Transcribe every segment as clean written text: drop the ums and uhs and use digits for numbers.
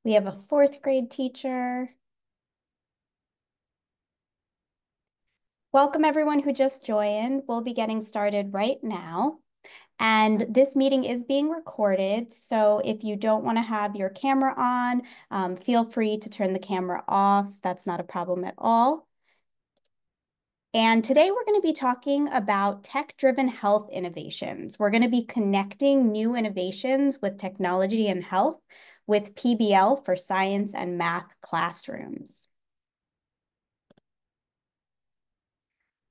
We have a fourth grade teacher. Welcome everyone who just joined. We'll be getting started right now. And this meeting is being recorded. So if you don't want to have your camera on, feel free to turn the camera off. That's not a problem at all. And today we're going to be talking about tech-driven health innovations. We're going to be connecting new innovations with technology and health with PBL for science and math classrooms.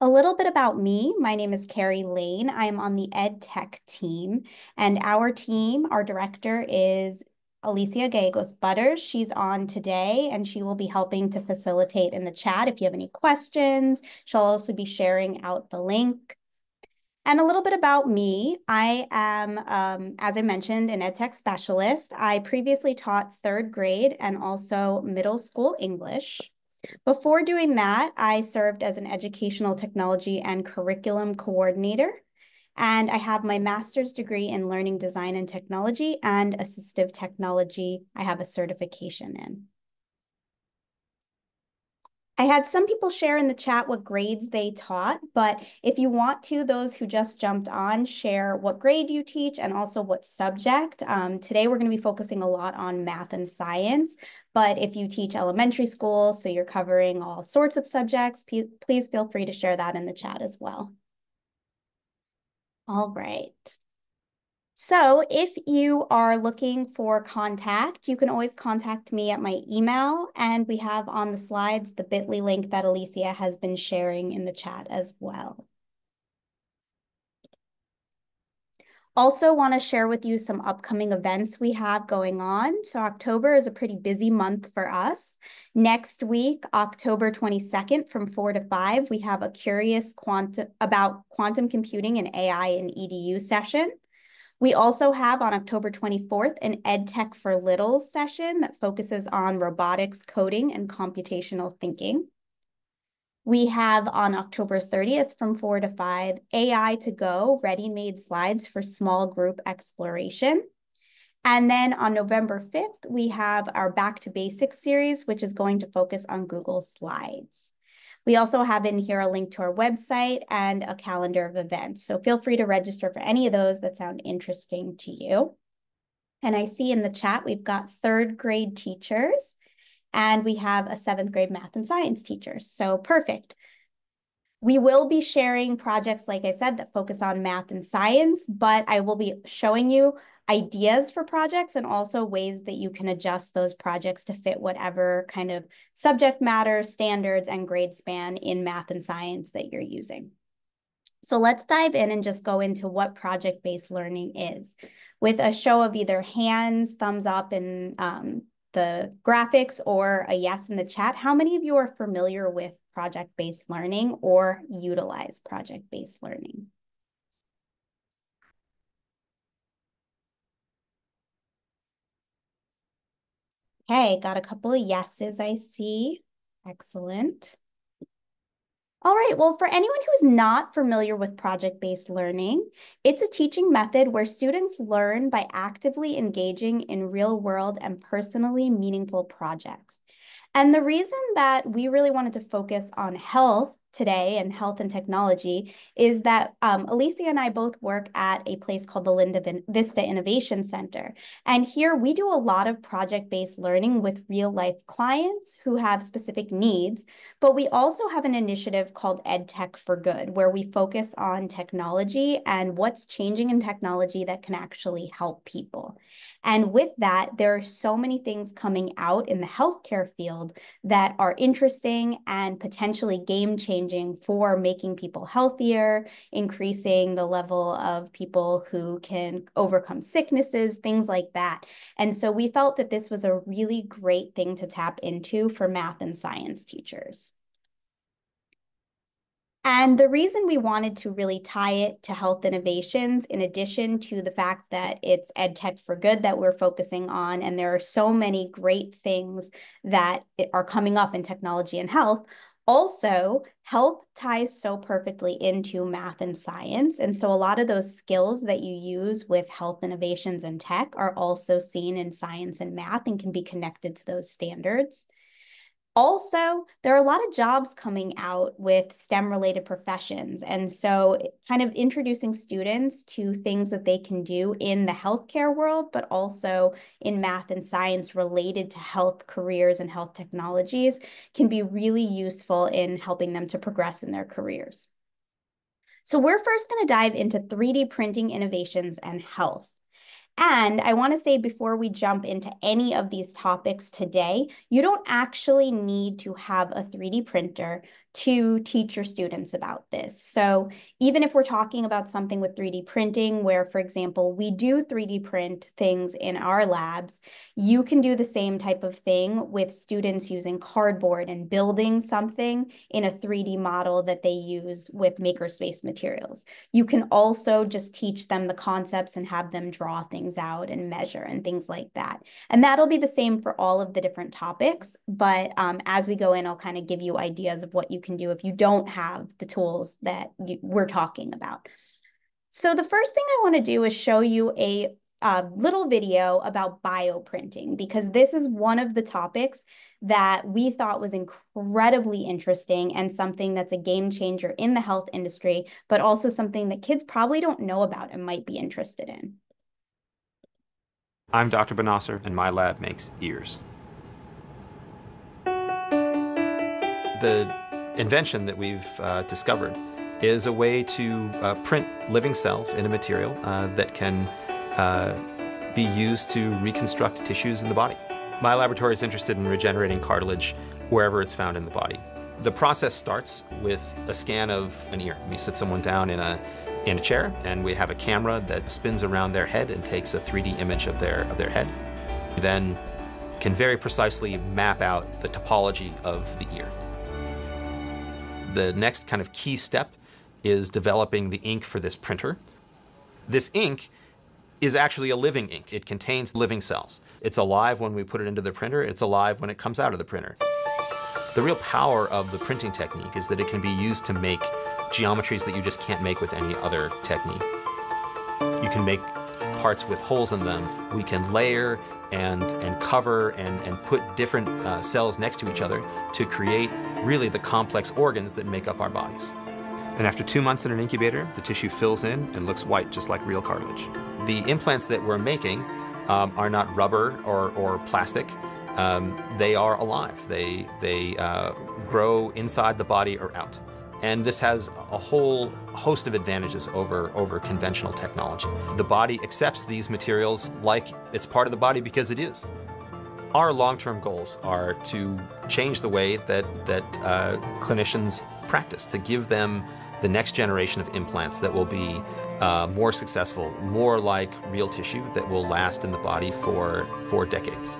A little bit about me. My name is Carrie Lane. I am on the Ed Tech team, and our team, our director is Alicia Gallegos Butters. She's on today, and she will be helping to facilitate in the chat if you have any questions. She'll also be sharing out the link. And a little bit about me. I am, as I mentioned, an EdTech specialist. I previously taught third grade and also middle school English. Before doing that, I served as an educational technology and curriculum coordinator, and I have my master's degree in learning design and technology and assistive technology. I have a certification in. I had some people share in the chat what grades they taught, but if you want to, those who just jumped on, share what grade you teach and also what subject. Today, we're going to be focusing a lot on math and science, but if you teach elementary school, so you're covering all sorts of subjects, please feel free to share that in the chat as well. All right. So if you are looking for contact, you can always contact me at my email, and we have on the slides the bit.ly link that Alicia has been sharing in the chat as well. Also want to share with you some upcoming events we have going on. So October is a pretty busy month for us. Next week, October 22nd from 4 to 5, we have a curious about quantum computing and AI and EDU session. We also have on October 24th an EdTech for Littles session that focuses on robotics, coding, and computational thinking. We have on October 30th from 4 to 5 AI to Go ready-made slides for small group exploration. And then on November 5th, we have our Back to Basics series, which is going to focus on Google Slides. We also have in here a link to our website and a calendar of events. So feel free to register for any of those that sound interesting to you. And I see in the chat, we've got third grade teachers and we have a seventh grade math and science teacher. So perfect. We will be sharing projects, like I said, that focus on math and science, but I will be showing you ideas for projects and also ways that you can adjust those projects to fit whatever kind of subject matter, standards, and grade span in math and science that you're using. So let's dive in and just go into what project-based learning is. With a show of either hands, thumbs up in the graphics, or a yes in the chat, how many of you are familiar with project-based learning or utilize project-based learning? Okay, got a couple of yeses I see. Excellent. All right, well, for anyone who's not familiar with project-based learning, it's a teaching method where students learn by actively engaging in real-world and personally meaningful projects. And the reason that we really wanted to focus on health today and health and technology is that Alicia and I both work at a place called the Linda Vista Innovation Center. And here we do a lot of project-based learning with real-life clients who have specific needs, but we also have an initiative called EdTech for Good, where we focus on technology and what's changing in technology that can actually help people. And with that, there are so many things coming out in the healthcare field that are interesting and potentially game-changing for making people healthier, increasing the level of people who can overcome sicknesses, things like that. And so we felt that this was a really great thing to tap into for math and science teachers. And the reason we wanted to really tie it to health innovations, in addition to the fact that it's EdTech for Good that we're focusing on, and there are so many great things that are coming up in technology and health, Also, health ties so perfectly into math and science. And so a lot of those skills that you use with health innovations and tech are also seen in science and math and can be connected to those standards. Also, there are a lot of jobs coming out with STEM-related professions. And so kind of introducing students to things that they can do in the healthcare world, but also in math and science related to health careers and health technologies can be really useful in helping them to progress in their careers. So we're first going to dive into 3D printing innovations and health. And I want to say before we jump into any of these topics today, you don't actually need to have a 3D printer to teach your students about this. So even if we're talking about something with 3D printing, where, for example, we do 3D print things in our labs, you can do the same type of thing with students using cardboard and building something in a 3D model that they use with makerspace materials. You can also just teach them the concepts and have them draw things out and measure and things like that. And that'll be the same for all of the different topics. But as we go in, I'll kind of give you ideas of what you can do if you don't have the tools that we're talking about. So the first thing I want to do is show you a little video about bioprinting, because this is one of the topics that we thought was incredibly interesting and something that's a game changer in the health industry, but also something that kids probably don't know about and might be interested in. I'm Dr. Benasser, and my lab makes ears. The invention that we've discovered is a way to print living cells in a material that can be used to reconstruct tissues in the body. My laboratory is interested in regenerating cartilage wherever it's found in the body. The process starts with a scan of an ear. We sit someone down in a chair, and we have a camera that spins around their head and takes a 3D image of their head. We then can very precisely map out the topology of the ear. The next kind of key step is developing the ink for this printer. This ink is actually a living ink. It contains living cells. It's alive when we put it into the printer. It's alive when it comes out of the printer. The real power of the printing technique is that it can be used to make geometries that you just can't make with any other technique. You can make parts with holes in them. We can layer and cover and put different cells next to each other to create really the complex organs that make up our bodies. And after 2 months in an incubator, the tissue fills in and looks white, just like real cartilage. The implants that we're making are not rubber or plastic. They are alive. They grow inside the body or out. And this has a whole host of advantages over conventional technology. The body accepts these materials like it's part of the body because it is. Our long-term goals are to change the way that clinicians practice, to give them the next generation of implants that will be more successful, more like real tissue that will last in the body for decades.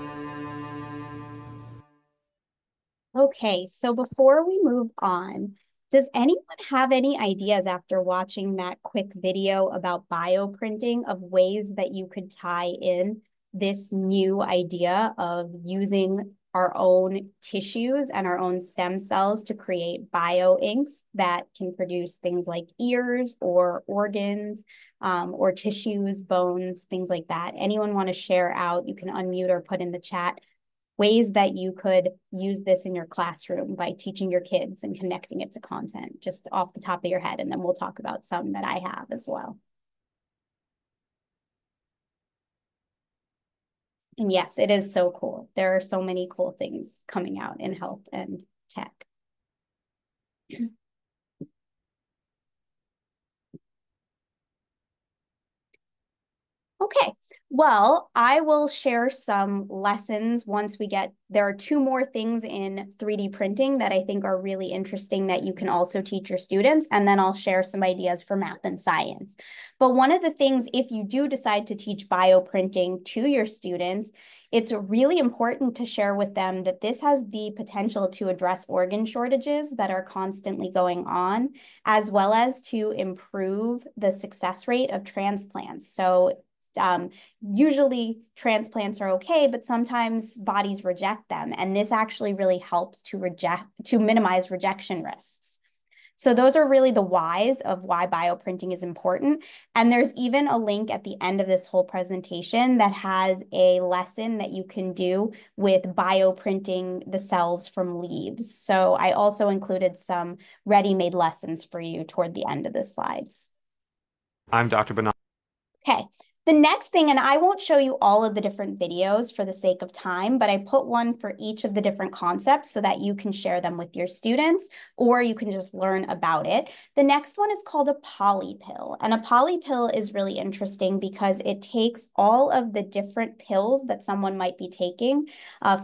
Okay, so before we move on, does anyone have any ideas after watching that quick video about bioprinting of ways that you could tie in this new idea of using our own tissues and our own stem cells to create bio inks that can produce things like ears or organs or tissues, bones, things like that? Anyone want to share out? You can unmute or put in the chat ways that you could use this in your classroom by teaching your kids and connecting it to content just off the top of your head. And then we'll talk about some that I have as well. And yes, it is so cool. There are so many cool things coming out in health and tech. Okay, well, I will share some lessons once we get, there are 2 more things in 3D printing that I think are really interesting that you can also teach your students, and then I'll share some ideas for math and science. But one of the things, if you do decide to teach bioprinting to your students, it's really important to share with them that this has the potential to address organ shortages that are constantly going on, as well as to improve the success rate of transplants. So Usually transplants are okay, but sometimes bodies reject them. And this actually really helps to minimize rejection risks. So those are really the whys of why bioprinting is important. And there's even a link at the end of this whole presentation that has a lesson that you can do with bioprinting the cells from leaves. So I also included some ready-made lessons for you toward the end of the slides. I'm Dr. Bernard. Okay. The next thing, and I won't show you all of the different videos for the sake of time, but I put one for each of the different concepts so that you can share them with your students, or you can just learn about it. The next one is called a polypill, and a polypill is really interesting because it takes all of the different pills that someone might be taking.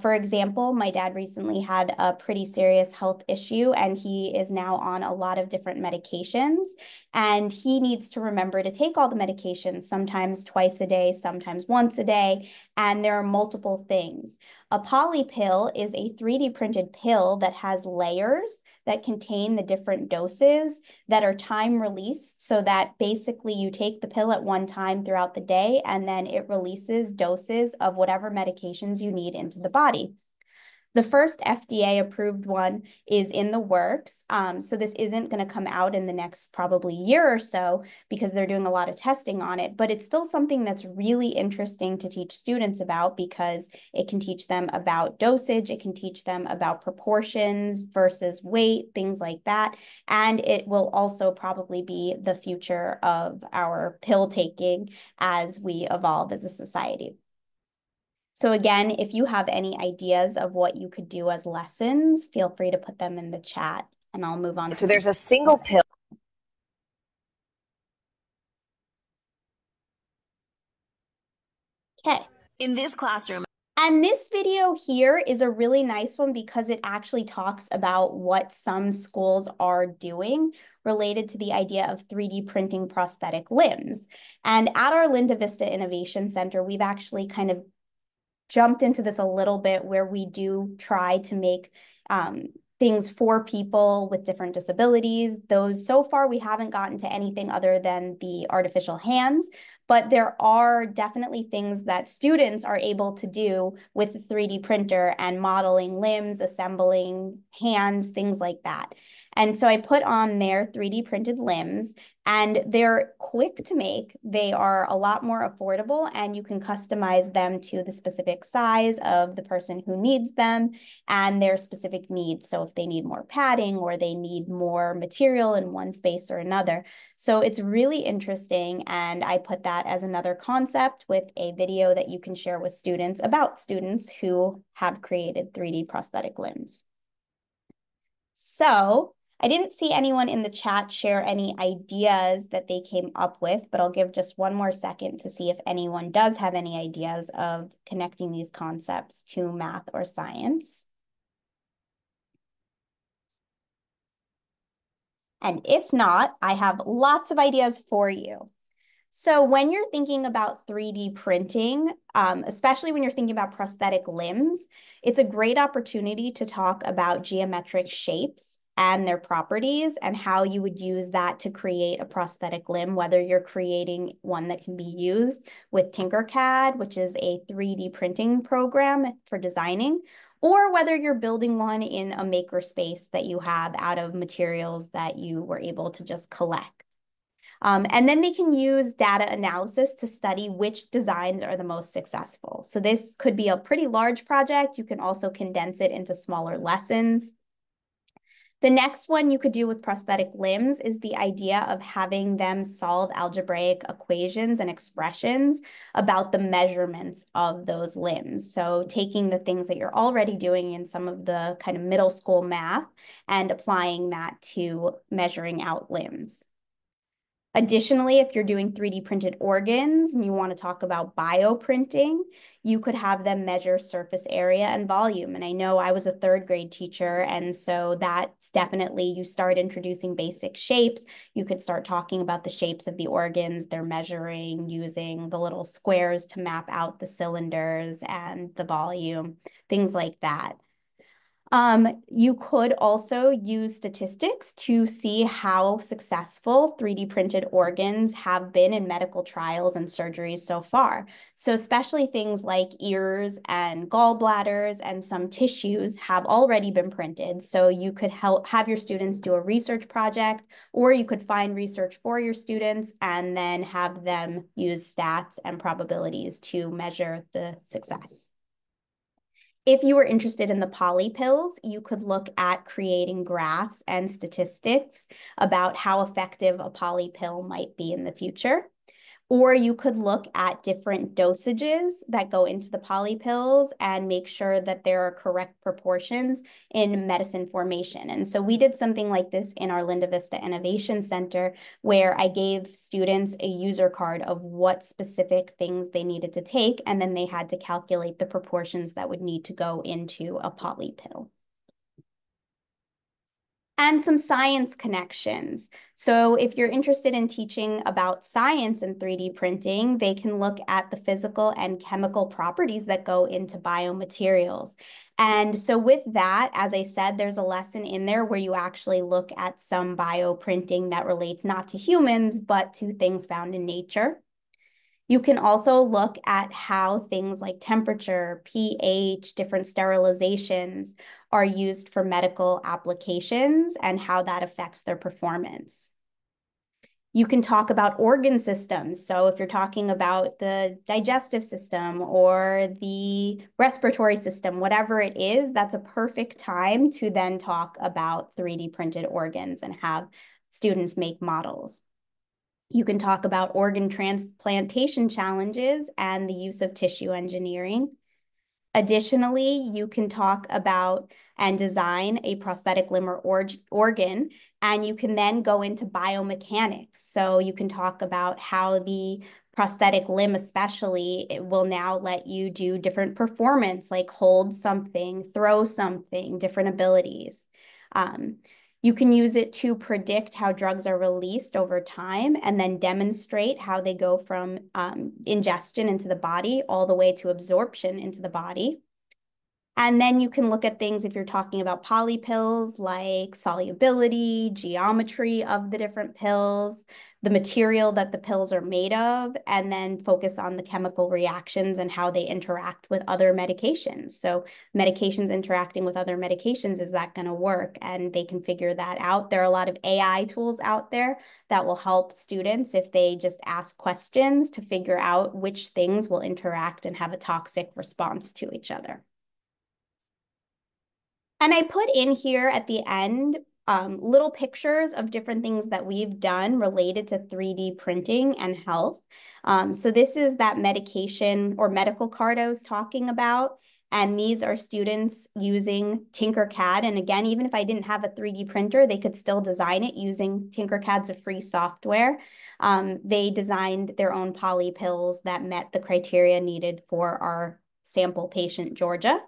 For example, my dad recently had a pretty serious health issue, and he is now on a lot of different medications, and he needs to remember to take all the medications, sometimes twice a day, sometimes once a day, and there are multiple things. A polypill is a 3D printed pill that has layers that contain the different doses that are time released, so that basically you take the pill at one time throughout the day and then it releases doses of whatever medications you need into the body. The first FDA approved one is in the works. So this isn't going to come out in the next probably year or so because they're doing a lot of testing on it, but it's still something that's really interesting to teach students about because it can teach them about dosage, it can teach them about proportions versus weight, things like that. And it will also probably be the future of our pill taking as we evolve as a society. So again, if you have any ideas of what you could do as lessons, feel free to put them in the chat and I'll move on. So there's a single pill. Okay. In this classroom. And this video here is a really nice one because it actually talks about what some schools are doing related to the idea of 3D printing prosthetic limbs. And at our Linda Vista Innovation Center, we've actually kind of jumped into this a little bit where we do try to make things for people with different disabilities. Those, so far, we haven't gotten to anything other than the artificial hands, but there are definitely things that students are able to do with the 3D printer and modeling limbs, assembling hands, things like that. And so I put on there 3D printed limbs, and they're quick to make. They are a lot more affordable, and you can customize them to the specific size of the person who needs them and their specific needs. So if they need more padding or they need more material in one space or another. So it's really interesting, and I put that as another concept with a video that you can share with students about students who have created 3D prosthetic limbs. So I didn't see anyone in the chat share any ideas that they came up with, but I'll give just one more second to see if anyone does have any ideas of connecting these concepts to math or science. And if not, I have lots of ideas for you. So when you're thinking about 3D printing, especially when you're thinking about prosthetic limbs, it's a great opportunity to talk about geometric shapes and their properties and how you would use that to create a prosthetic limb, whether you're creating one that can be used with Tinkercad, which is a 3D printing program for designing, or whether you're building one in a makerspace that you have out of materials that you were able to just collect. And then they can use data analysis to study which designs are the most successful. So this could be a pretty large project. You can also condense it into smaller lessons. The next one you could do with prosthetic limbs is the idea of having them solve algebraic equations and expressions about the measurements of those limbs. So taking the things that you're already doing in some of the kind of middle school math and applying that to measuring out limbs. Additionally, if you're doing 3D printed organs and you want to talk about bioprinting, you could have them measure surface area and volume. And I know I was a third grade teacher, and so that's definitely, you start introducing basic shapes. You could start talking about the shapes of the organs they're measuring, using the little squares to map out the cylinders and the volume, things like that. You could also use statistics to see how successful 3D printed organs have been in medical trials and surgeries so far. So especially things like ears and gallbladders and some tissues have already been printed. So you could have your students do a research project, or you could find research for your students and then have them use stats and probabilities to measure the success. If you were interested in the poly pills, you could look at creating graphs and statistics about how effective a poly pill might be in the future. Or you could look at different dosages that go into the poly pills and make sure that there are correct proportions in medicine formation. And so we did something like this in our Linda Vista Innovation Center, where I gave students a user card of what specific things they needed to take, and then they had to calculate the proportions that would need to go into a poly pill. And some science connections. So if you're interested in teaching about science and 3D printing, they can look at the physical and chemical properties that go into biomaterials. And so with that, as I said, there's a lesson in there where you actually look at some bioprinting that relates not to humans, but to things found in nature. You can also look at how things like temperature, pH, different sterilizations are used for medical applications and how that affects their performance. You can talk about organ systems. So if you're talking about the digestive system or the respiratory system, whatever it is, that's a perfect time to then talk about 3D printed organs and have students make models. You can talk about organ transplantation challenges and the use of tissue engineering. Additionally, you can talk about and design a prosthetic limb or organ, and you can then go into biomechanics. So you can talk about how the prosthetic limb especially, it will now let you do different performance, like hold something, throw something, different abilities. You can use it to predict how drugs are released over time and then demonstrate how they go from ingestion into the body all the way to absorption into the body. And then you can look at things if you're talking about poly pills, like solubility, geometry of the different pills, the material that the pills are made of, and then focus on the chemical reactions and how they interact with other medications. So medications interacting with other medications, is that going to work? And they can figure that out. There are a lot of AI tools out there that will help students if they just ask questions to figure out which things will interact and have a toxic response to each other. And I put in here at the end little pictures of different things that we've done related to 3D printing and health. So this is that medication or medical card I was talking about. And these are students using Tinkercad. And again, even if I didn't have a 3D printer, they could still design it using Tinkercad's a free software. They designed their own poly pills that met the criteria needed for our sample patient, Georgia.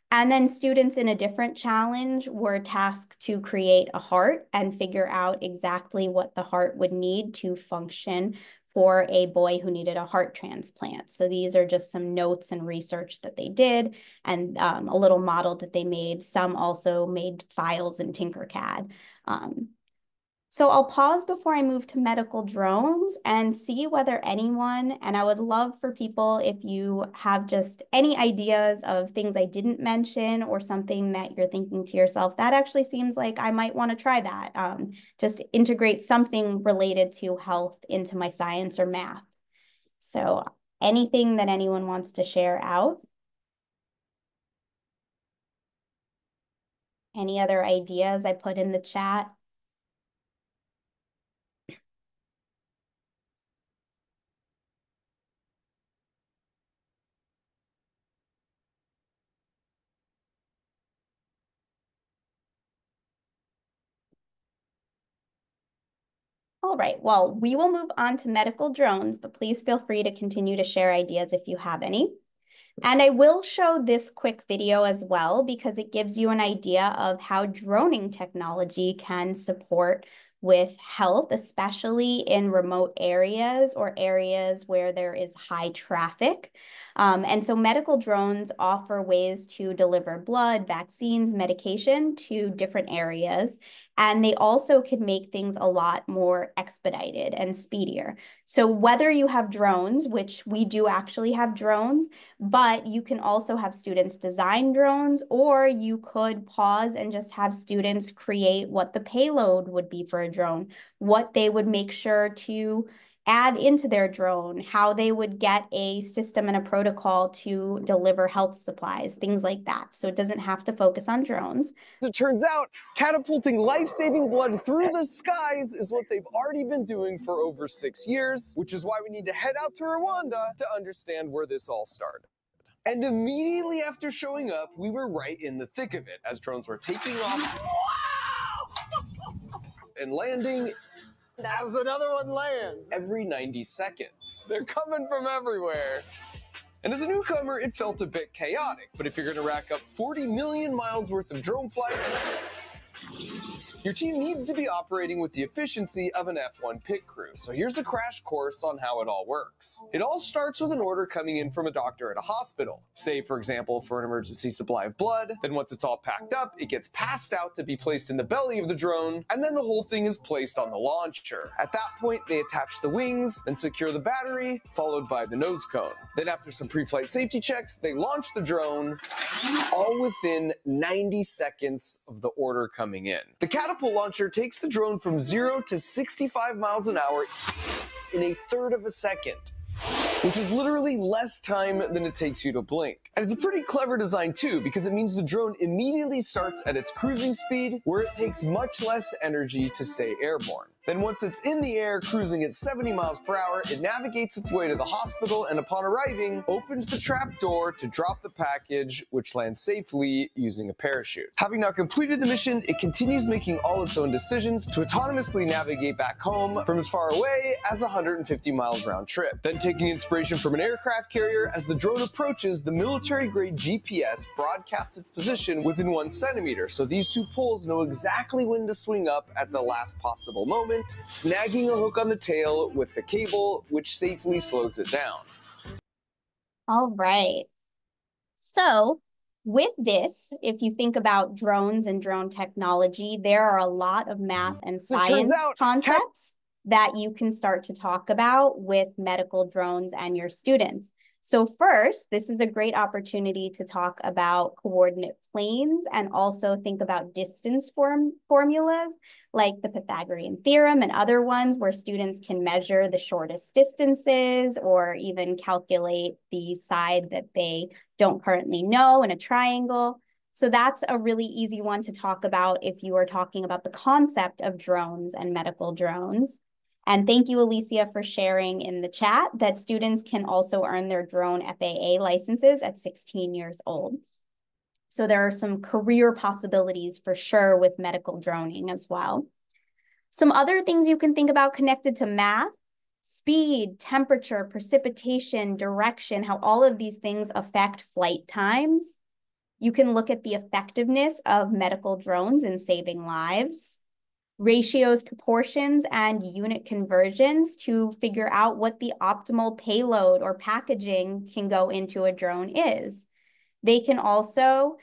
And then students in a different challenge were tasked to create a heart and figure out exactly what the heart would need to function for a boy who needed a heart transplant. So these are just some notes and research that they did and a little model that they made. Some also made files in Tinkercad. So I'll pause before I move to medical drones and see whether anyone, and I would love for people if you have just any ideas of things I didn't mention or something that you're thinking to yourself, that actually seems like I might want to try that. Just integrate something related to health into my science or math. So anything that anyone wants to share out? Any other ideas I put in the chat? All right, well, we will move on to medical drones, but please feel free to continue to share ideas if you have any. And I will show this quick video as well because it gives you an idea of how droning technology can support with health, especially in remote areas or areas where there is high traffic. And so medical drones offer ways to deliver blood, vaccines, medication to different areas. And they also can make things a lot more expedited and speedier. So whether you have drones, which we do actually have drones, but you can also have students design drones, or you could pause and just have students create what the payload would be for a drone, what they would make sure to add into their drone, how they would get a system and a protocol to deliver health supplies, things like that. So it doesn't have to focus on drones. It turns out catapulting life-saving blood through the skies is what they've already been doing for over 6 years, which is why we need to head out to Rwanda to understand where this all started. And immediately after showing up, we were right in the thick of it as drones were taking off and landing. As another one lands every 90 seconds. They're coming from everywhere. And as a newcomer, it felt a bit chaotic, but if you're gonna rack up 40 million miles worth of drone flights, your team needs to be operating with the efficiency of an F1 pit crew. So here's a crash course on how it all works. It all starts with an order coming in from a doctor at a hospital. Say, for example, for an emergency supply of blood. Then once it's all packed up, it gets passed out to be placed in the belly of the drone, and then the whole thing is placed on the launcher. At that point, they attach the wings, then secure the battery, followed by the nose cone. Then after some pre-flight safety checks, they launch the drone, all within 90 seconds of the order coming in. The catapult launcher takes the drone from 0 to 65 miles an hour in a third of a second, which is literally less time than it takes you to blink. And it's a pretty clever design too, because it means the drone immediately starts at its cruising speed, where it takes much less energy to stay airborne. Then once it's in the air, cruising at 70 miles per hour, it navigates its way to the hospital and upon arriving, opens the trap door to drop the package, which lands safely using a parachute. Having now completed the mission, it continues making all its own decisions to autonomously navigate back home from as far away as 150 miles round trip. Then taking inspiration from an aircraft carrier, as the drone approaches, the military-grade GPS broadcasts its position within 1 centimeter, so these two poles know exactly when to swing up at the last possible moment, snagging a hook on the tail with the cable, which safely slows it down. All right. So with this, if you think about drones and drone technology, there are a lot of math and science concepts that you can start to talk about with medical drones and your students. So first, this is a great opportunity to talk about coordinate planes and also think about distance formulas like the Pythagorean theorem and other ones where students can measure the shortest distances or even calculate the side that they don't currently know in a triangle. So that's a really easy one to talk about if you are talking about the concept of drones and medical drones. And thank you, Alicia, for sharing in the chat that students can also earn their drone FAA licenses at 16 years old. So there are some career possibilities for sure with medical droning as well. Some other things you can think about connected to math: speed, temperature, precipitation, direction, how all of these things affect flight times. You can look at the effectiveness of medical drones in saving lives. Ratios, proportions, and unit conversions to figure out what the optimal payload or packaging can go into a drone is. They can also,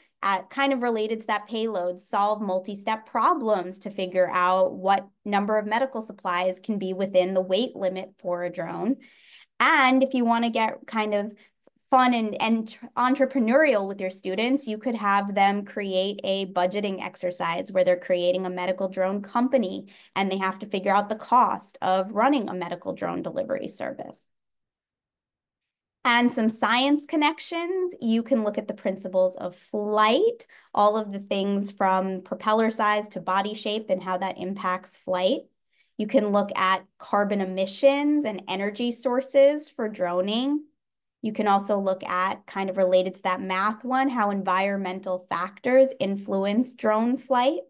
kind of related to that payload, solve multi-step problems to figure out what number of medical supplies can be within the weight limit for a drone. And if you want to get kind of fun and entrepreneurial with your students, you could have them create a budgeting exercise where they're creating a medical drone company and they have to figure out the cost of running a medical drone delivery service. And some science connections, you can look at the principles of flight, all of the things from propeller size to body shape and how that impacts flight. You can look at carbon emissions and energy sources for droning. You can also look at, kind of related to that math one, how environmental factors influence drone flight,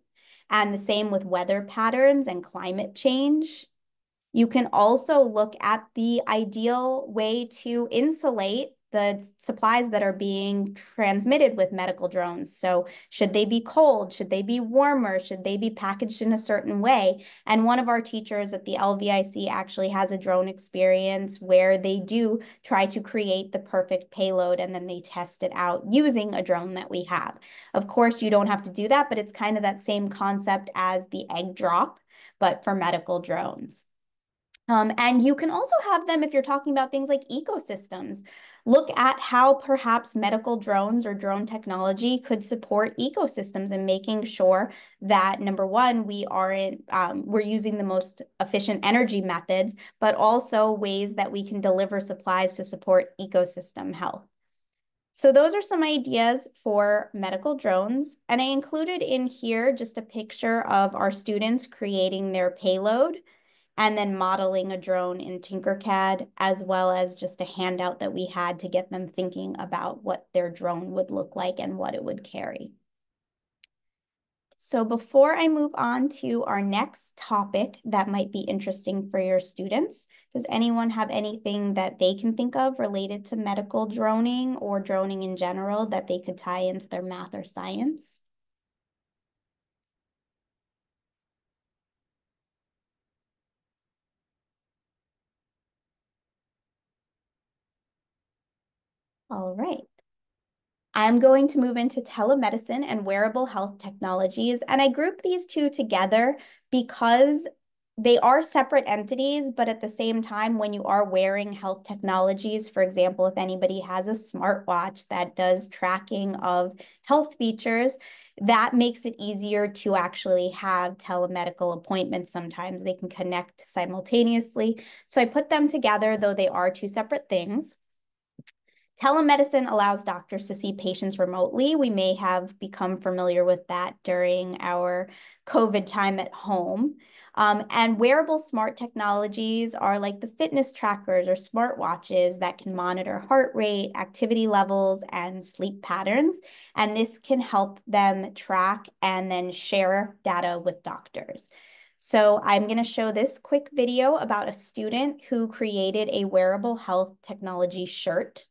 and the same with weather patterns and climate change. You can also look at the ideal way to insulate the supplies that are being transmitted with medical drones. So should they be cold? Should they be warmer? Should they be packaged in a certain way? And one of our teachers at the LVIC actually has a drone experience where they do try to create the perfect payload and then they test it out using a drone that we have. Of course, you don't have to do that, but it's kind of that same concept as the egg drop, but for medical drones. And you can also have them if you're talking about things like ecosystems. Look at how perhaps medical drones or drone technology could support ecosystems and making sure that, number one, we're using the most efficient energy methods, but also ways that we can deliver supplies to support ecosystem health. So those are some ideas for medical drones. And I included in here just a picture of our students creating their payload and then modeling a drone in Tinkercad, as well as just a handout that we had to get them thinking about what their drone would look like and what it would carry. So before I move on to our next topic that might be interesting for your students, does anyone have anything that they can think of related to medical droning or droning in general that they could tie into their math or science? All right. I'm going to move into telemedicine and wearable health technologies. And I group these two together because they are separate entities, but at the same time, when you are wearing health technologies, for example, if anybody has a smartwatch that does tracking of health features, that makes it easier to actually have telemedical appointments. Sometimes they can connect simultaneously. So I put them together, though they are two separate things. Telemedicine allows doctors to see patients remotely. We may have become familiar with that during our COVID time at home. And wearable smart technologies are like the fitness trackers or smartwatches that can monitor heart rate, activity levels, and sleep patterns. And this can help them track and then share data with doctors. So I'm going to show this quick video about a student who created a wearable health technology shirt.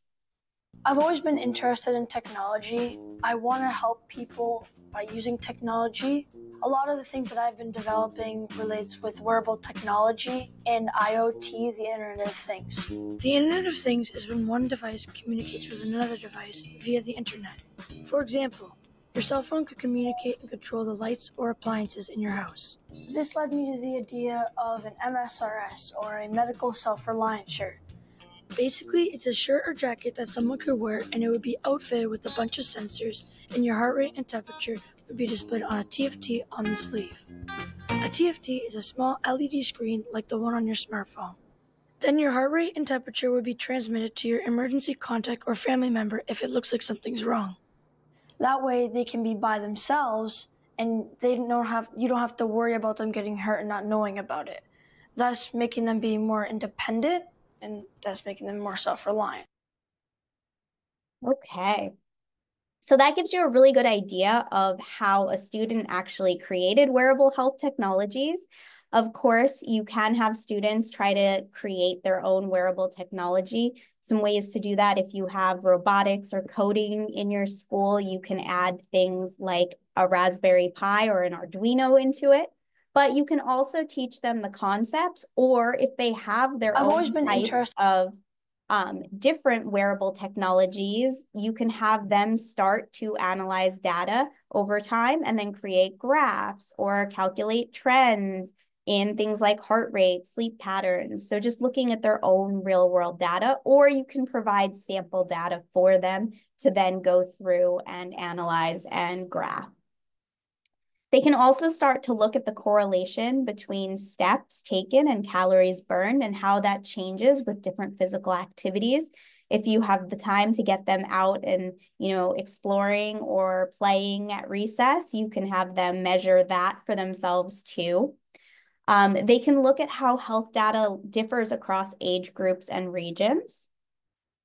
I've always been interested in technology. I want to help people by using technology. A lot of the things that I've been developing relates with wearable technology and IoT, the Internet of Things. The Internet of Things is when one device communicates with another device via the Internet. For example, your cell phone could communicate and control the lights or appliances in your house. This led me to the idea of an MSRS, or a medical self-reliant shirt. Basically, it's a shirt or jacket that someone could wear, and it would be outfitted with a bunch of sensors, and your heart rate and temperature would be displayed on a TFT on the sleeve. A TFT is a small LED screen like the one on your smartphone. Then your heart rate and temperature would be transmitted to your emergency contact or family member if it looks like something's wrong. That way, they can be by themselves, and you don't have to worry about them getting hurt and not knowing about it, thus making them be more independent, and that's making them more self-reliant. Okay. So that gives you a really good idea of how a student actually created wearable health technologies. Of course, you can have students try to create their own wearable technology. Some ways to do that: if you have robotics or coding in your school, you can add things like a Raspberry Pi or an Arduino into it. But you can also teach them the concepts, or if they have their I've own always been types interested of different wearable technologies, you can have them start to analyze data over time and then create graphs or calculate trends in things like heart rate, sleep patterns. So just looking at their own real world data, or you can provide sample data for them to then go through and analyze and graph. They can also start to look at the correlation between steps taken and calories burned and how that changes with different physical activities. If you have the time to get them out and, exploring or playing at recess, you can have them measure that for themselves too. They can look at how health data differs across age groups and regions.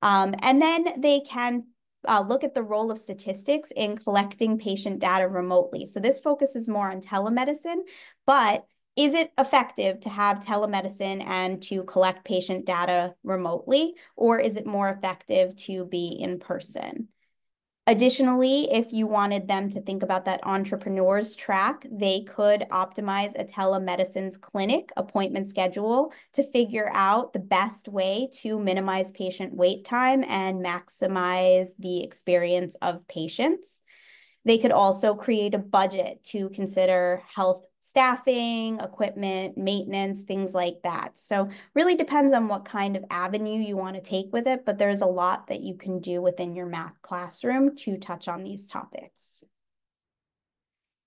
And then they can look at the role of statistics in collecting patient data remotely. So this focuses more on telemedicine, but is it effective to have telemedicine and to collect patient data remotely, or is it more effective to be in person? Additionally, if you wanted them to think about that entrepreneur's track, they could optimize a telemedicine's clinic appointment schedule to figure out the best way to minimize patient wait time and maximize the experience of patients. They could also create a budget to consider health staffing, equipment, maintenance, things like that. So really depends on what kind of avenue you want to take with it, but there's a lot that you can do within your math classroom to touch on these topics.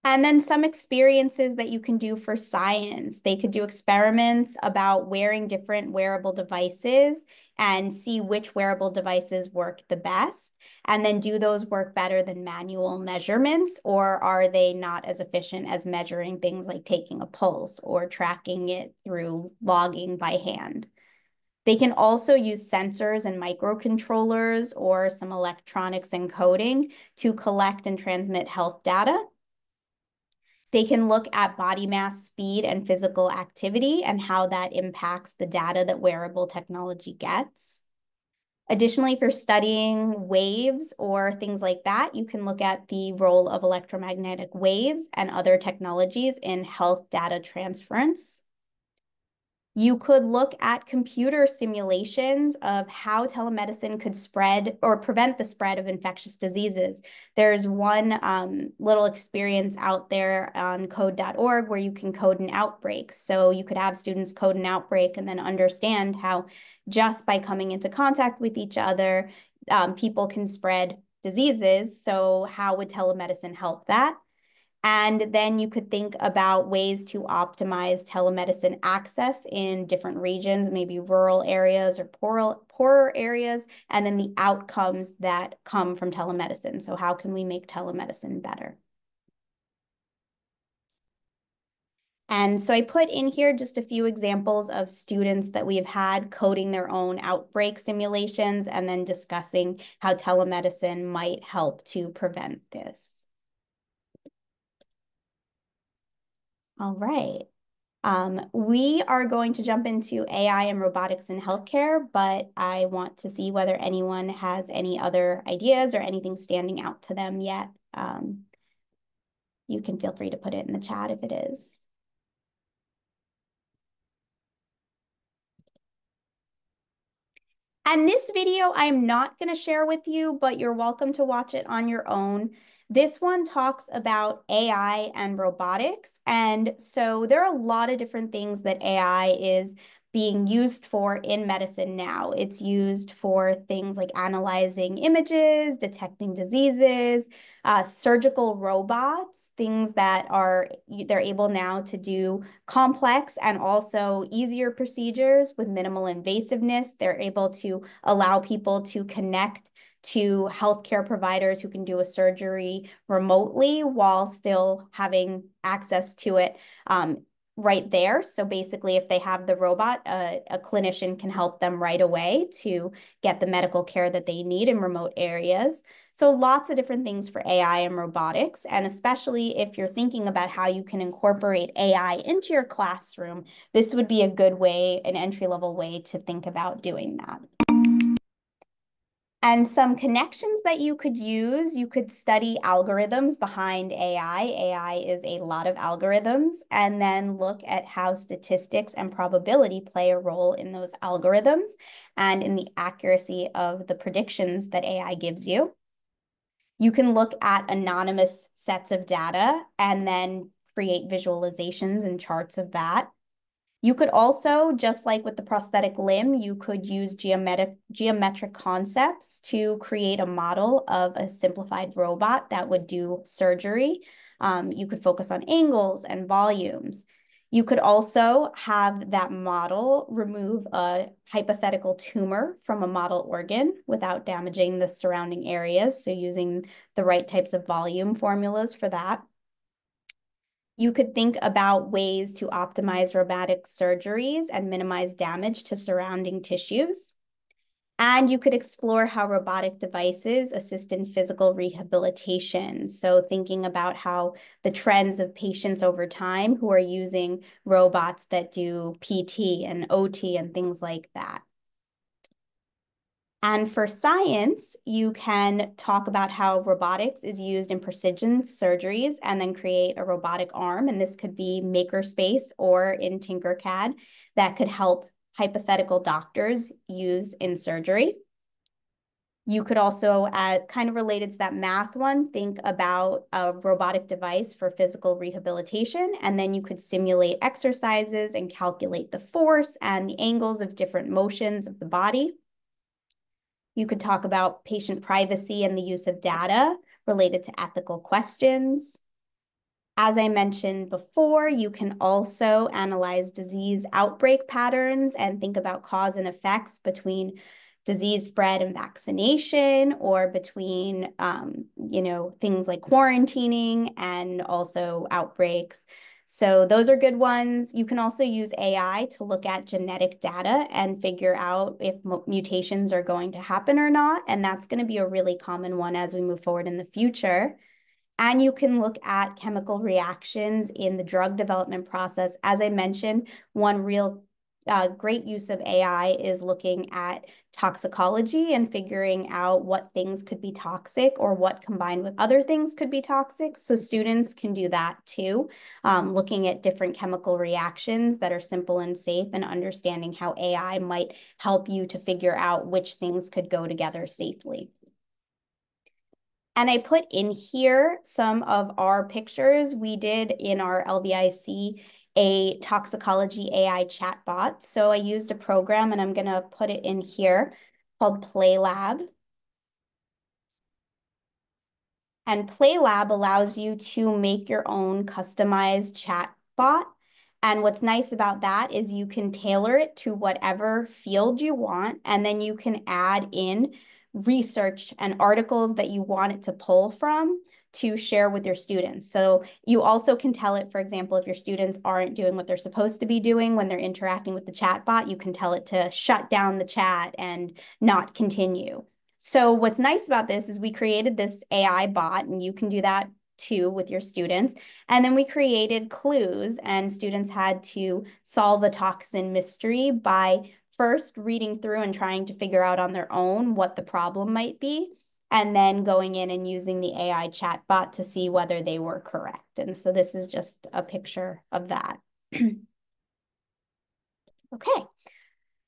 And then some experiences that you can do for science. They could do experiments about wearing different wearable devices and see which wearable devices work the best, and then do those work better than manual measurements, or are they not as efficient as measuring things like taking a pulse or tracking it through logging by hand. They can also use sensors and microcontrollers or some electronics and coding to collect and transmit health data. They can look at body mass, speed, and physical activity and how that impacts the data that wearable technology gets. Additionally, for studying waves or things like that, you can look at the role of electromagnetic waves and other technologies in health data transference. You could look at computer simulations of how telemedicine could spread or prevent the spread of infectious diseases. There's one little experience out there on code.org where you can code an outbreak. So you could have students code an outbreak and then understand how just by coming into contact with each other, people can spread diseases. So how would telemedicine help that? And then you could think about ways to optimize telemedicine access in different regions, maybe rural areas or poorer areas, and then the outcomes that come from telemedicine. So how can we make telemedicine better? And so I put in here just a few examples of students that we have had coding their own outbreak simulations and then discussing how telemedicine might help to prevent this. All right. We are going to jump into AI and robotics in healthcare, but I want to see whether anyone has any other ideas or anything standing out to them yet. You can feel free to put it in the chat if it is. And this video I am not going to share with you, but you're welcome to watch it on your own. This one talks about AI and robotics. And so there are a lot of different things that AI is being used for in medicine now. It's used for things like analyzing images, detecting diseases, surgical robots, things that they're able now to do complex and also easier procedures with minimal invasiveness. They're able to allow people to connect to healthcare providers who can do a surgery remotely while still having access to it right there. So basically, if they have the robot, a clinician can help them right away to get the medical care that they need in remote areas. So lots of different things for AI and robotics, and especially if you're thinking about how you can incorporate AI into your classroom, this would be a good way, an entry-level way to think about doing that. And some connections that you could use, you could study algorithms behind AI. AI is a lot of algorithms, and then look at how statistics and probability play a role in those algorithms and in the accuracy of the predictions that AI gives you. You can look at anonymous sets of data and then create visualizations and charts of that. You could also, just like with the prosthetic limb, you could use geometric concepts to create a model of a simplified robot that would do surgery. You could focus on angles and volumes. You could also have that model remove a hypothetical tumor from a model organ without damaging the surrounding areas, so using the right types of volume formulas for that. You could think about ways to optimize robotic surgeries and minimize damage to surrounding tissues. And you could explore how robotic devices assist in physical rehabilitation. So thinking about how the trends of patients over time who are using robots that do PT and OT and things like that. And for science, you can talk about how robotics is used in precision surgeries and then create a robotic arm. And this could be makerspace or in Tinkercad that could help hypothetical doctors use in surgery. You could also, kind of related to that math one, think about a robotic device for physical rehabilitation, and then you could simulate exercises and calculate the force and the angles of different motions of the body. You could talk about patient privacy and the use of data related to ethical questions. As I mentioned before, you can also analyze disease outbreak patterns and think about cause and effects between disease spread and vaccination, or between, things like quarantining and also outbreaks. So those are good ones. You can also use AI to look at genetic data and figure out if mutations are going to happen or not. And that's going to be a really common one as we move forward in the future. And you can look at chemical reactions in the drug development process. As I mentioned, one real great use of AI is looking at toxicology and figuring out what things could be toxic or what combined with other things could be toxic. So students can do that too, looking at different chemical reactions that are simple and safe and understanding how AI might help you to figure out which things could go together safely. And I put in here some of our pictures. We did in our LVIC a toxicology AI chatbot. So I used a program, and I'm going to put it in here, called PlayLab. And PlayLab allows you to make your own customized chatbot. And what's nice about that is you can tailor it to whatever field you want, and then you can add in research and articles that you want it to pull from to share with your students. So you also can tell it, for example, if your students aren't doing what they're supposed to be doing when they're interacting with the chatbot, you can tell it to shut down the chat and not continue. So what's nice about this is we created this AI bot, and you can do that too with your students. And then we created clues, and students had to solve a toxin mystery by first reading through and trying to figure out on their own what the problem might be, and then going in and using the AI chatbot to see whether they were correct. And so this is just a picture of that. Okay.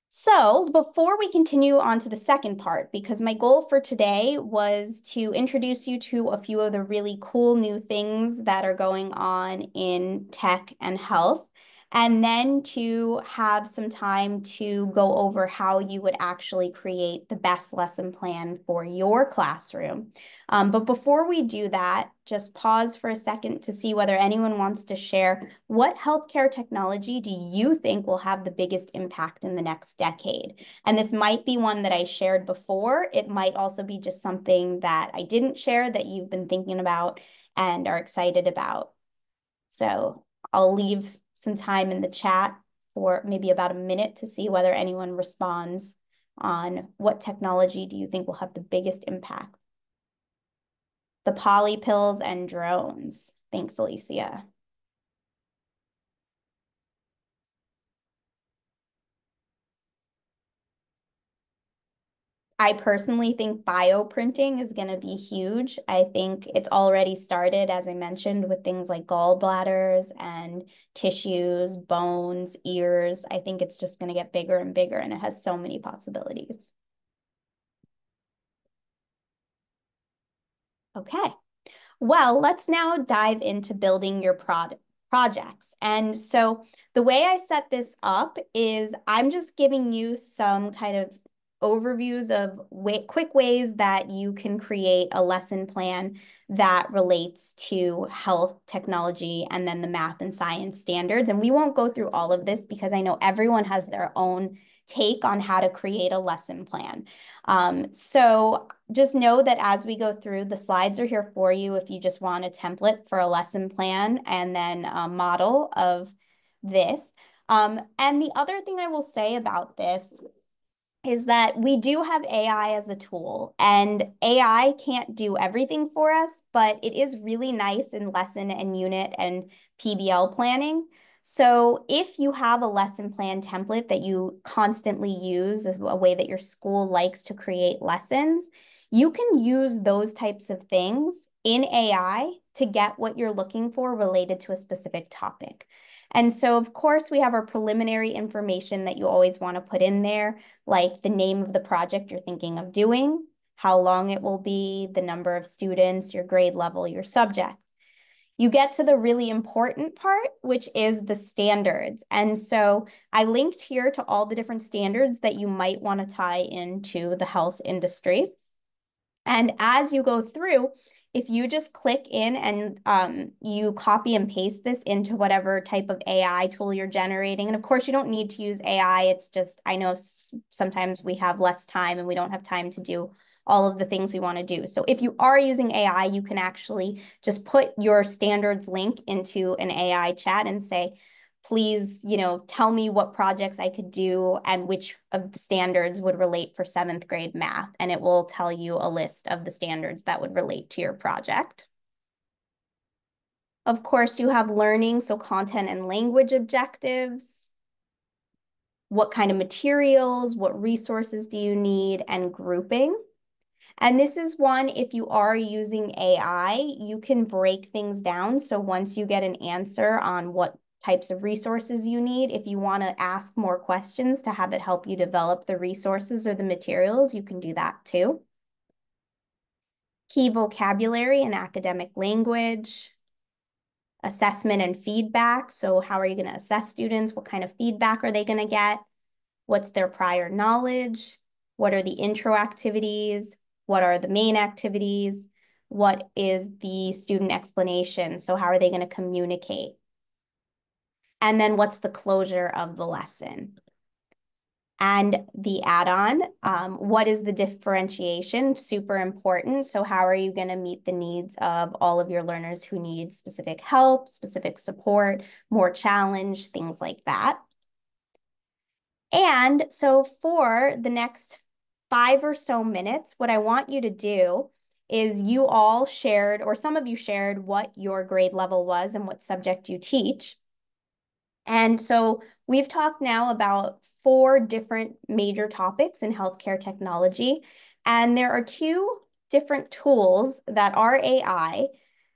So before we continue on to the second part, because my goal for today was to introduce you to a few of the really cool new things that are going on in tech and health, and then to have some time to go over how you would actually create the best lesson plan for your classroom. But before we do that, just pause for a second to see whether anyone wants to share what healthcare technology do you think will have the biggest impact in the next decade? And this might be one that I shared before. It might also be just something that I didn't share that you've been thinking about and are excited about. So I'll leave some time in the chat for maybe about a minute to see whether anyone responds on what technology do you think will have the biggest impact. The poly pills and drones. Thanks, Alicia. I personally think bioprinting is going to be huge. I think it's already started, as I mentioned, with things like gallbladders and tissues, bones, ears. I think it's just going to get bigger and bigger, and it has so many possibilities. Okay. Well, let's now dive into building your projects. And so the way I set this up is I'm just giving you some kind of overviews of quick ways that you can create a lesson plan that relates to health, technology, and then the math and science standards. And we won't go through all of this because I know everyone has their own take on how to create a lesson plan. So just know that as we go through, the slides are here for you if you just want a template for a lesson plan and then a model of this. And the other thing I will say about this is that we do have AI as a tool, and AI can't do everything for us, but it is really nice in lesson and unit and PBL planning. So if you have a lesson plan template that you constantly use as a way that your school likes to create lessons, you can use those types of things in AI to get what you're looking for related to a specific topic. And so, of course, we have our preliminary information that you always want to put in there, like the name of the project you're thinking of doing, how long it will be, the number of students, your grade level, your subject. You get to the really important part, which is the standards. And so I linked here to all the different standards that you might want to tie into the health industry. And as you go through, if you just click in and you copy and paste this into whatever type of AI tool you're generating, and of course you don't need to use AI, it's just, I know sometimes we have less time and we don't have time to do all of the things we want to do. So if you are using AI, you can actually just put your standards link into an AI chat and say, please, tell me what projects I could do and which of the standards would relate for 7th grade math. And it will tell you a list of the standards that would relate to your project. Of course, you have learning, so content and language objectives. What kind of materials, what resources do you need, and grouping. And this is one, if you are using AI, you can break things down. So once you get an answer on what types of resources you need, if you want to ask more questions to have it help you develop the resources or the materials, you can do that too. Key vocabulary and academic language. Assessment and feedback. So how are you going to assess students? What kind of feedback are they going to get? What's their prior knowledge? What are the intro activities? What are the main activities? What is the student explanation? So how are they going to communicate? And then what's the closure of the lesson? And the add-on, what is the differentiation? Super important. So how are you going to meet the needs of all of your learners who need specific help, specific support, more challenge, things like that. And so for the next 5 or so minutes, what I want you to do is you all shared, or some of you shared, what your grade level was and what subject you teach. And so we've talked now about 4 different major topics in healthcare technology. And there are 2 different tools that are AI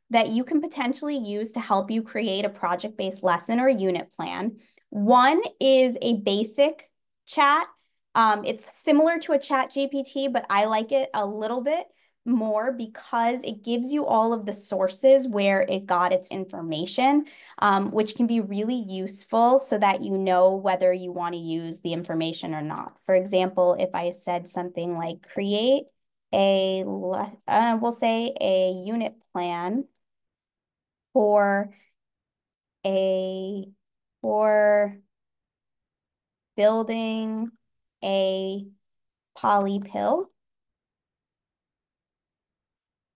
that you can potentially use to help you create a project-based lesson or unit plan. One is a basic chat. It's similar to a chat GPT, but I like it a little bit more because it gives you all of the sources where it got its information, which can be really useful so that you know whether you want to use the information or not. For example, if I said something like create we'll say a unit plan for for building a poly pill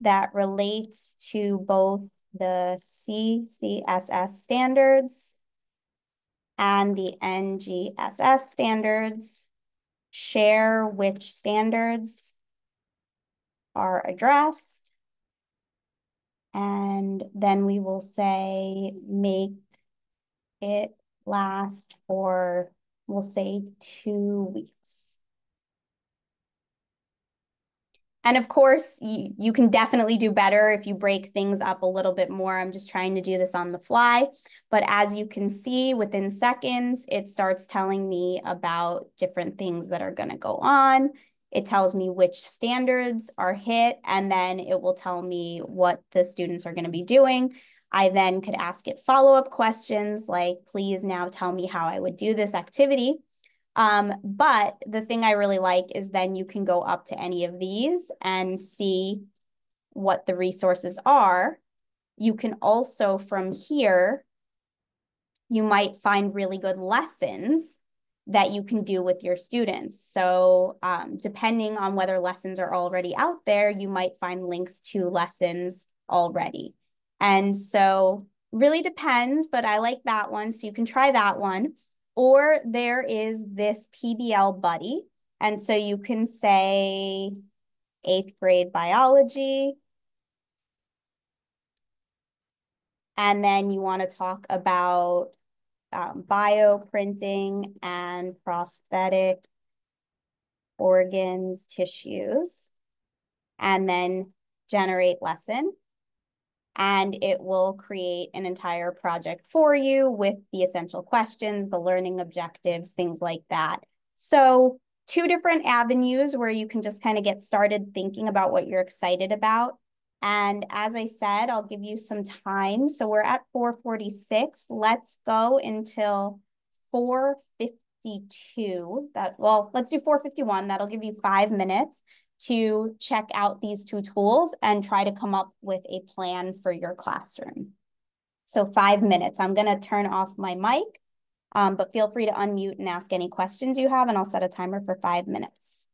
that relates to both the CCSS standards and the NGSS standards. Share which standards are addressed. And then we will say make it last for, we'll say, 2 weeks. And of course, you can definitely do better if you break things up a little bit more. I'm just trying to do this on the fly. But as you can see, within seconds, it starts telling me about different things that are going to go on. It tells me which standards are hit, and then it will tell me what the students are going to be doing. I then could ask it follow-up questions like, please now tell me how I would do this activity. But the thing I really like is then you can go up to any of these and see what the resources are. You can also, from here, you might find really good lessons that you can do with your students. So depending on whether lessons are already out there, you might find links to lessons already. And so really depends, but I like that one. So you can try that one. Or there is this PBL buddy. And so you can say 8th grade biology. And then you want to talk about bioprinting and prosthetic organs, tissues, and then generate lesson. And it will create an entire project for you with the essential questions, the learning objectives, things like that. So 2 different avenues where you can just kind of get started thinking about what you're excited about. And as I said, I'll give you some time. So we're at 4:46. Let's go until 4:52. Let's do 4:51. That'll give you 5 minutes to check out these 2 tools and try to come up with a plan for your classroom. So 5 minutes. I'm going to turn off my mic, but feel free to unmute and ask any questions you have, and I'll set a timer for 5 minutes.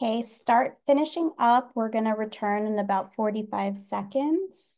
Okay, start finishing up. We're going to return in about 45 seconds.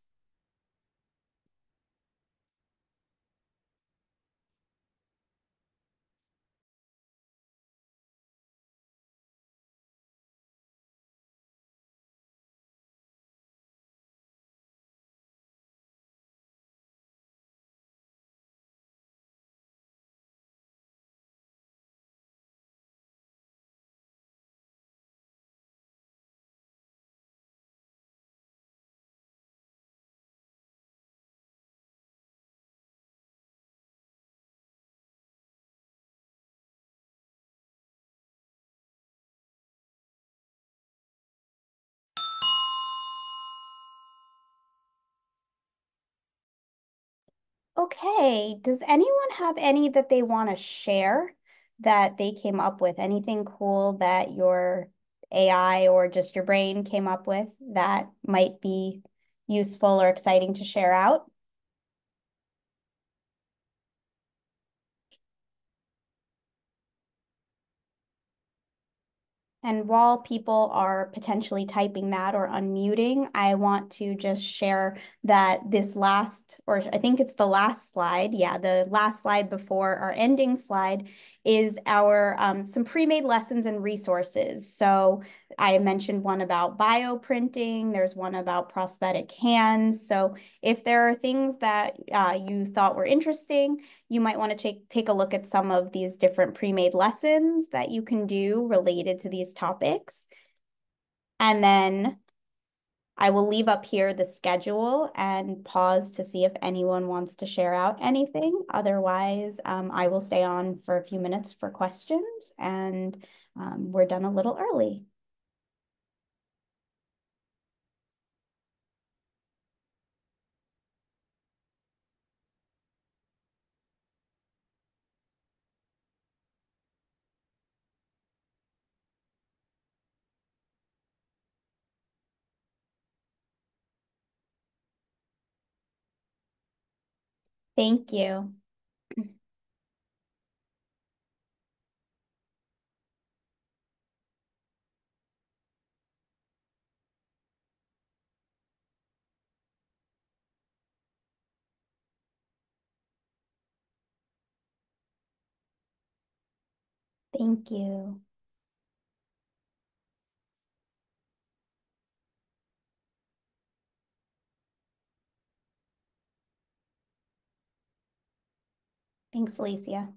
Okay, does anyone have any that they want to share that they came up with? Anything cool that your AI or just your brain came up with that might be useful or exciting to share out? And while people are potentially typing that or unmuting, I want to just share that this last, or I think it's the last slide. Yeah, the last slide before our ending slide is our some pre-made lessons and resources. So I mentioned one about bioprinting. There's one about prosthetic hands. So if there are things that you thought were interesting, you might want to take a look at some of these different pre-made lessons that you can do related to these topics. And then I will leave up here the schedule and pause to see if anyone wants to share out anything. Otherwise, I will stay on for a few minutes for questions, and we're done a little early. Thank you. Thank you. Thanks, Alicia.